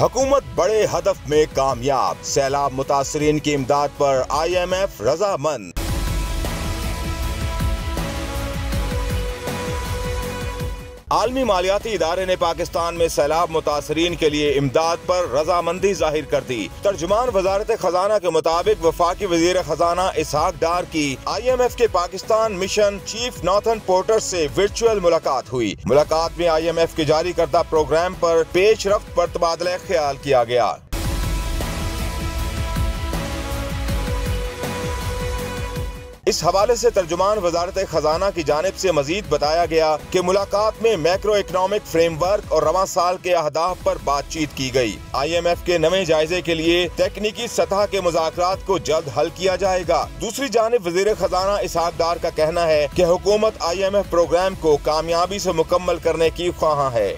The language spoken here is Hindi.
हुकूमत बड़े हदफ में कामयाब, सैलाब मुतासरीन की इमदाद पर IMF रजामंद। आलमी मालियाती इदारे ने पाकिस्तान में सैलाब मुतासरीन के लिए इमदाद पर रजामंदी जाहिर कर दी। तर्जुमान वजारत खजाना के मुताबिक वफाकी वजीर खजाना इसहाक डार की IMF के Pakistan mission chief northern porter से वर्चुअल मुलाकात हुई। मुलाकात में IMF के जारी करदा प्रोग्राम पर पेशरफ्त पर तबादला ख्याल किया गया। इस हवाले से तर्जुमान वजारत खजाना की जानिब से मजीद बताया गया कि मुलाकात में मैक्रो इकनॉमिक फ्रेमवर्क और रवां साल के अहदाफ पर बातचीत की गई। IMF के नए जायजे के लिए तकनीकी सतह के मुज़ाकरात को जल्द हल किया जाएगा। दूसरी जानिब वजीर खजाना इसहाक डार का कहना है कि हुकूमत IMF प्रोग्राम को कामयाबी से मुकम्मल करने की ख्वाहां है।